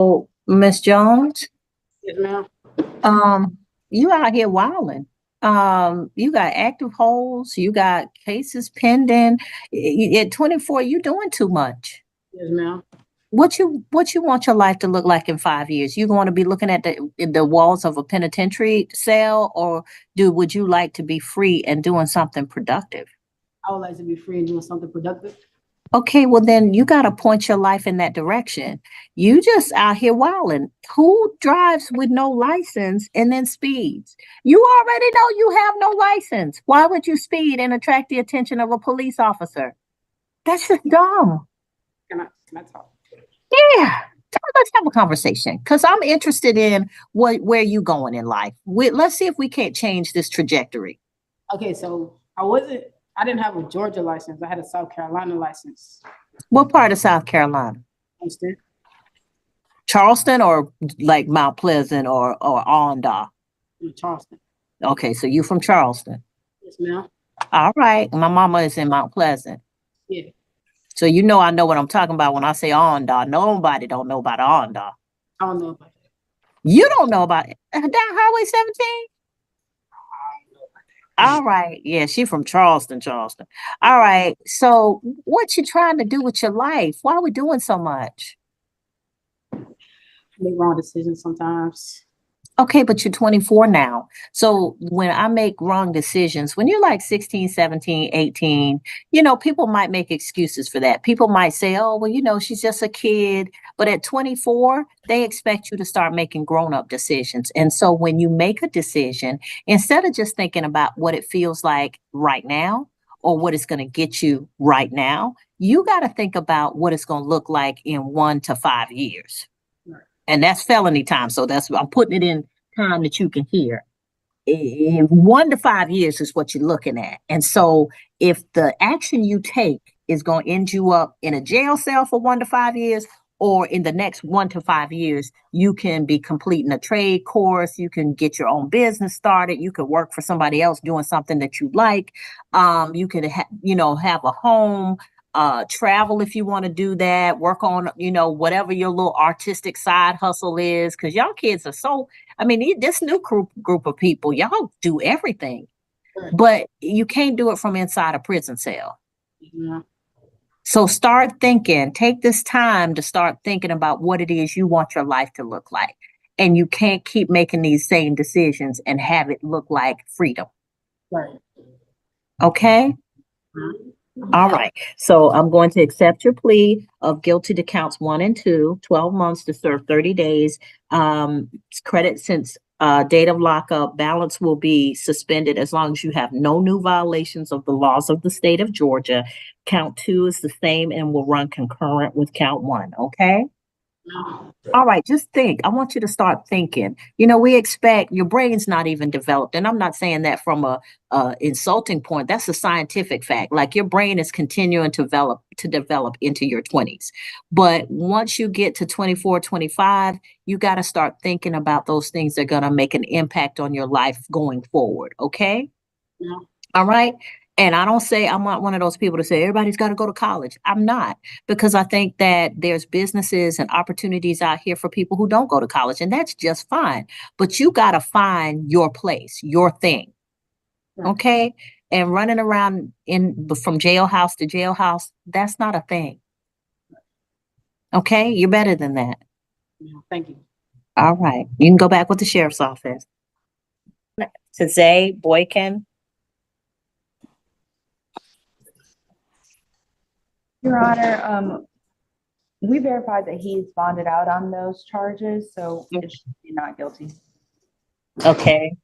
Oh, Miss Jones, Yes, ma'am. um, you out here wilding. You got active holds, you got cases pending. At 24, you doing too much. Yes, ma'am. What you want your life to look like in 5 years? You going to be looking at the walls of a penitentiary cell, or would you like to be free and doing something productive? I would like to be free and doing something productive. Okay, well then you got to point your life in that direction. You just out here wilding. Who drives with no license and then speeds? You already know you have no license. Why would you speed and attract the attention of a police officer? That's just dumb. Can I talk? Yeah. Let's have a conversation because I'm interested in where you going in life. Let's see if we can't change this trajectory. Okay, so I didn't have a Georgia license. I had a South Carolina license. What part of South Carolina? Understand? Charleston or like Mount Pleasant or Onondaga? In Charleston. Okay, so you from Charleston. Yes, ma'am. All right. My mama is in Mount Pleasant. Yeah. So you know I know what I'm talking about when I say Onondaga. Nobody don't know about Onondaga. I don't know about that. You don't know about it. Down Highway 17? All right. Yeah, she from Charleston. All right. So what you trying to do with your life? Why are we doing so much? I make wrong decisions sometimes. Okay, but you're 24 now. So when I make wrong decisions, when you're like 16, 17, 18, people might make excuses for that. People might say, oh, well, she's just a kid. But at 24, they expect you to start making grown-up decisions. And so when you make a decision, instead of just thinking about what it feels like right now or what it's going to get you right now, you got to think about what it's going to look like in 1 to 5 years. And that's felony time. So I'm putting it in time that you can hear. 1 to 5 years is what you're looking at. And so if the action you take is going to end you up in a jail cell for 1 to 5 years, or in the next 1 to 5 years, you can be completing a trade course, you can get your own business started, you could work for somebody else doing something that you like. You could have a home, travel if you want to do that, work on, whatever your little artistic side hustle is. Cause y'all kids are this new group of people, y'all do everything, but you can't do it from inside a prison cell. Yeah. So take this time to start thinking about what it is you want your life to look like. And you can't keep making these same decisions and have it look like freedom. Right. Okay? All right. So I'm going to accept your plea of guilty to counts 1 and 2, 12 months to serve 30 days. Credit since date of lockup, balance will be suspended as long as you have no new violations of the laws of the state of Georgia. Count 2 is the same and will run concurrent with count 1. Okay. All right, just think. I want you to start thinking. We expect your brain's not even developed, and I'm not saying that from a insulting point. That's a scientific fact. Like your brain is continuing to develop into your 20s. But once you get to 24, 25, you got to start thinking about those things that are going to make an impact on your life going forward. Okay? Yeah. All right. And I'm not one of those people to say everybody's got to go to college. I'm not, because I think that there's businesses and opportunities out here for people who don't go to college, and that's just fine. But you got to find your place, your thing. Okay. And running around from jailhouse to jailhouse, that's not a thing. Okay. You're better than that. Yeah, thank you. All right. You can go back with the sheriff's office. To Boykin. Your Honor, we verified that he's bonded out on those charges, so it should be not guilty. Okay.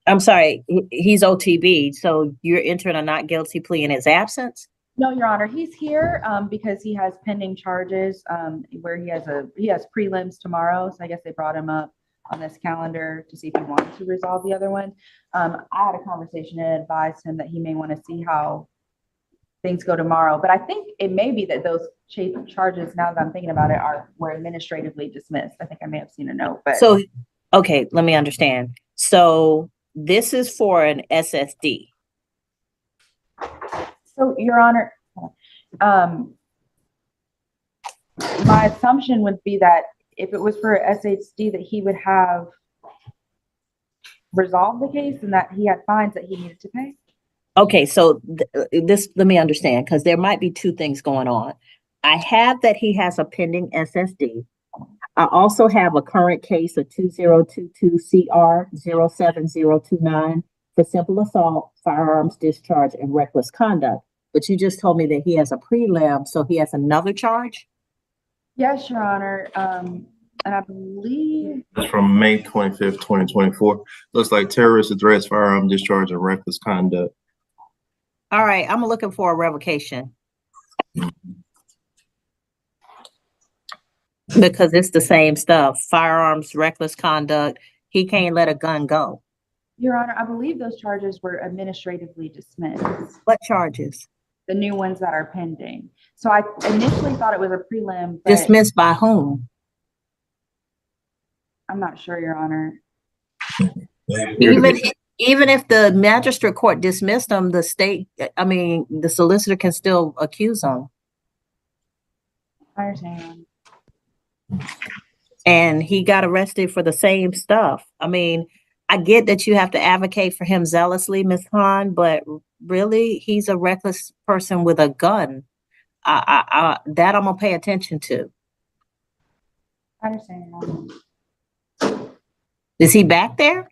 I'm sorry, he's OTB, so you're entering a not guilty plea in his absence? No, Your Honor, he's here because he has pending charges where he has prelims tomorrow, so I guess they brought him up on this calendar to see if he wanted to resolve the other one. I had a conversation and advised him that he may want to see how things go tomorrow, but I think it may be that those charges, now that I'm thinking about it, were administratively dismissed. I think I may have seen a note. But so, okay, let me understand. So this is for an SSD. So, Your Honor, my assumption would be that if it was for SHD, that he would have resolved the case and that he had fines that he needed to pay. Okay, so this, let me understand, because there might be two things going on. I have that he has a pending SSD. I also have a current case of 2022CR070029 for simple assault, firearms discharge, and reckless conduct. But you just told me that he has a prelim, so he has another charge? Yes, Your Honor. And I believe It's from May 25th, 2024. Looks like terrorist threats, firearm discharge, and reckless conduct. All right, I'm looking for a revocation. Because it's the same stuff, firearms, reckless conduct. He can't let a gun go. Your Honor, I believe those charges were administratively dismissed, What charges? the new ones that are pending. So I initially thought it was a prelim, but Dismissed by whom? I'm not sure, Your Honor. Even if the magistrate court dismissed them, the solicitor can still accuse them. I understand, Your Honor. And he got arrested for the same stuff. I mean, I get that you have to advocate for him zealously, Ms. Hahn, but really, he's a reckless person with a gun. That I'm gonna pay attention to. I understand, Your Honor. Is he back there?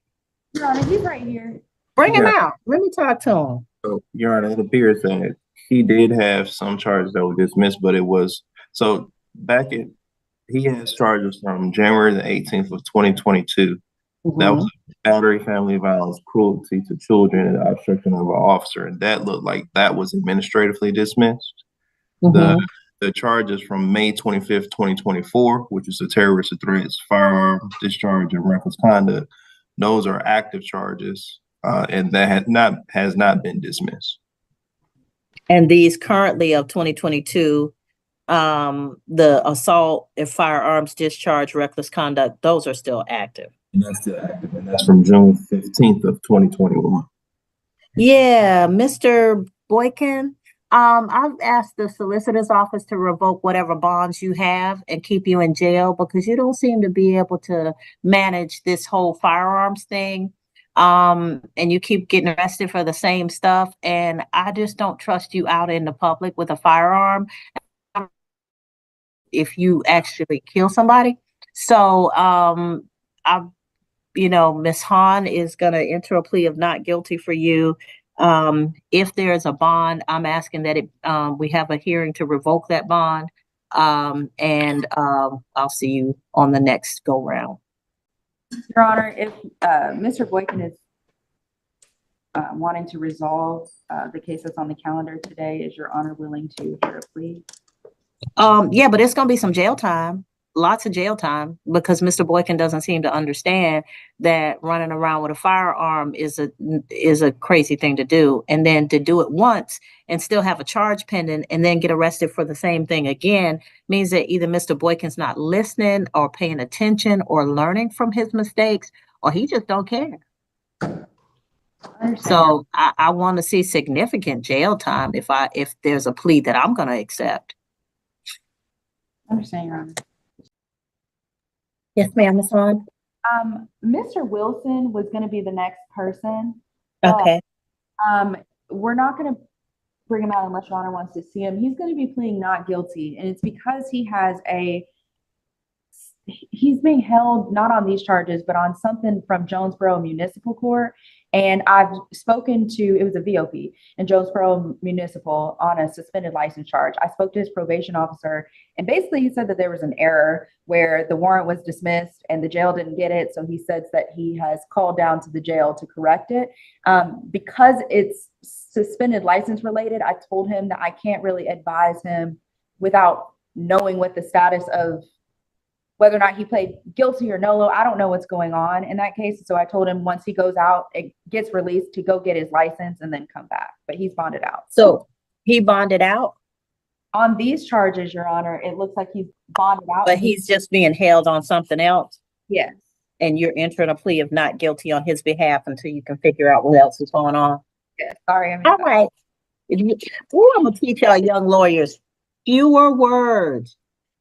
Your Honor, he's right here. Bring him Yeah. out. Let me talk to him. So, Your Honor, it appears that he did have some charges that were dismissed, but it was, so he has charges from January the 18th of 2022. That was battery, family violence, cruelty to children, and obstruction of an officer. And that looked like that was administratively dismissed. The charges from May 25th, 2024, which is the terrorist threats, firearm discharge, and reckless conduct, those are active charges, and that has not been dismissed. And these currently of 2022, the assault and firearms discharge, reckless conduct, those are still active. And that's still active, and that's from June 15th of 2021. Yeah, Mr. Boykin, I've asked the solicitor's office to revoke whatever bonds you have and keep you in jail because you don't seem to be able to manage this whole firearms thing. And you keep getting arrested for the same stuff. And I just don't trust you out in the public with a firearm if you actually kill somebody. So, Ms. Hahn is going to enter a plea of not guilty for you. If there's a bond, I'm asking that we have a hearing to revoke that bond. And I'll see you on the next go round. Your Honor, if Mr. Boykin is wanting to resolve the case that's on the calendar today, is Your Honor willing to hear a plea? Yeah, but it's going to be some jail time. Lots of jail time because Mr. Boykin doesn't seem to understand that running around with a firearm is a crazy thing to do. And then to do it once and still have a charge pending and then get arrested for the same thing again means that either Mr. Boykin's not listening or paying attention or learning from his mistakes, or he just don't care. So I want to see significant jail time if there's a plea that I'm going to accept. I understand, Your Honor. Yes, ma'am, Ms. Hahn. Mr. Wilson was going to be the next person. Okay. We're not going to bring him out unless Your Honor wants to see him. He's going to be pleading not guilty, and it's because he's being held not on these charges, but on something from Jonesboro Municipal Court. And I've spoken to, it was a VOP in Jonesboro Municipal on a suspended license charge. I spoke to his probation officer, and basically he said that there was an error where the warrant was dismissed and the jail didn't get it. So he says that he has called down to the jail to correct it. Because it's suspended license related, I told him that I can't really advise him without knowing what the status of whether or not he played guilty or nolo. I don't know what's going on in that case. So I told him once he goes out, it gets released to go get his license and then come back. But he's bonded out. So he bonded out? On these charges, Your Honor, it looks like he's bonded out. But he's just being held on something else? Yes. And you're entering a plea of not guilty on his behalf until you can figure out what else is going on? Yes. Sorry. All right. I'm going to teach y'all young lawyers fewer words.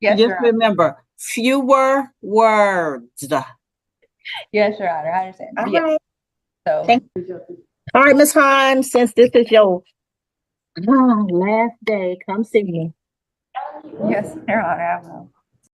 Yes, Just Your Honor. remember, fewer words. Yes, Your Honor, I understand. All Yeah, right. so, Thank All right, Ms. Himes, since this is your last day, come see me. yes, Your Honor, I will.